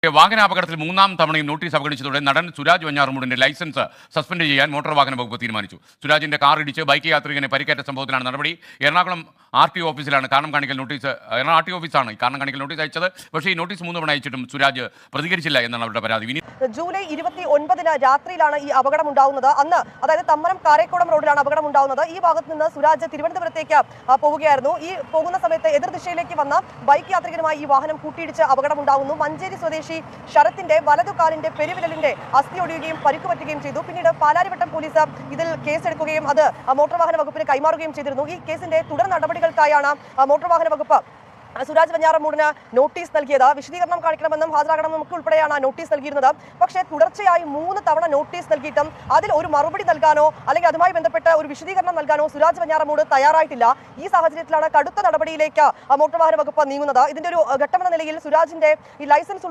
വാഹനാപകടത്തിൽ മൂന്നാം തവണയും നോട്ടീസ് അവഗണിച്ചതോടെ നടൻ സുരാജ് വെഞ്ഞാറമൂടിന്റെ ലൈസൻസ് സസ്പെൻഡ് ചെയ്യാൻ മോട്ടോർ വാഹന വകുപ്പ് തീരുമാനിച്ചു. സുരാജിന്റെ കാർ ഇടിച്ച് ബൈക്ക് യാത്രികനെ പരിക്കേറ്റ സംഭവത്തിലാണ് നടപടി. എറണാകുളം RTO ഓഫീസിലാണ് കാരണം കാണിക്കൽ നോട്ടീസ്. RTO ഓഫീസാണ് ഈ കാരണം കാണിക്കൽ നോട്ടീസ് അയച്ചത്. പക്ഷേ ഈ നോട്ടീസ് 3 തവണ അയച്ചിട്ടും സുരാജ് പ്രതികരിച്ചില്ല എന്നാണ് അവരുടെ പരാതി. ജൂലൈ 29 രാത്രിയിലാണ് ഈ അപകടം ഉണ്ടാവുന്നത്. അന്ന് അതായത് തമ്മനം കാരേക്കോടം റോഡിലാണ് അപകടം ഉണ്ടാവുന്നത്. ഈ ഭാഗത്ത് നിന്ന് സുരാജ് തിരുവനന്തപുരത്തേക്ക് പോവുകയായിരുന്നു. ഈ പോകുന്ന സമയത്ത് എതിർദിശയിലേക്ക് വന്ന ബൈക്ക് യാത്രികനുമായി ഈ വാഹനം കൂട്ടിയിടിച്ച് അപകടം ഉണ്ടാവുന്നു. മഞ്ചേരി സ്വദേശി ശരത്തിന്റെ വലതുകാലിന്റെ പെരുവിരലിന്റെ അസ്ഥി ഒടിയുകയും പരിക്ക് പറ്റുകയും ചെയ്തു. പിന്നീട് പാലാരിവട്ടം പോലീസ് ഇതിൽ കേസെടുക്കുകയും അത് മോട്ടോർ വാഹന വകുപ്പിന് കൈമാറുകയും ചെയ്തിരുന്നു. ഈ കേസിന്റെ തുടർ നടപടികൾക്കായാണ് മോട്ടോർ വാഹന വകുപ്പ് സുരാജ് വെഞ്ഞാറമൂടിന് നോട്ടീസ് നൽകിയത്. വിശദീകരണം കാണിക്കണമെന്നും ഹാജരാകണമെന്നും ഒക്കെ ഉൾപ്പെടെയാണ് നോട്ടീസ് നൽകിയിരുന്നത്. പക്ഷേ തുടർച്ചയായി 3 തവണ നോട്ടീസ് നൽകിയിട്ടും അതിൽ ഒരു മറുപടി നൽകാനോ അല്ലെങ്കിൽ അതുമായി ബന്ധപ്പെട്ട് ഒരു വിശദീകരണം നൽകാനോ സുരാജ് വെഞ്ഞാറമൂട് തയ്യാറായിട്ടില്ല. ഈ സാഹചര്യത്തിലാണ് കടുത്ത നടപടിയിലേക്ക് മോട്ടോർ വാഹന വകുപ്പ് നീങ്ങുന്നത്. ഇതിന്റെ ഒരു ഘട്ടമെന്ന നിലയിൽ സുരാജിന്റെ ഈ ലൈസൻസ്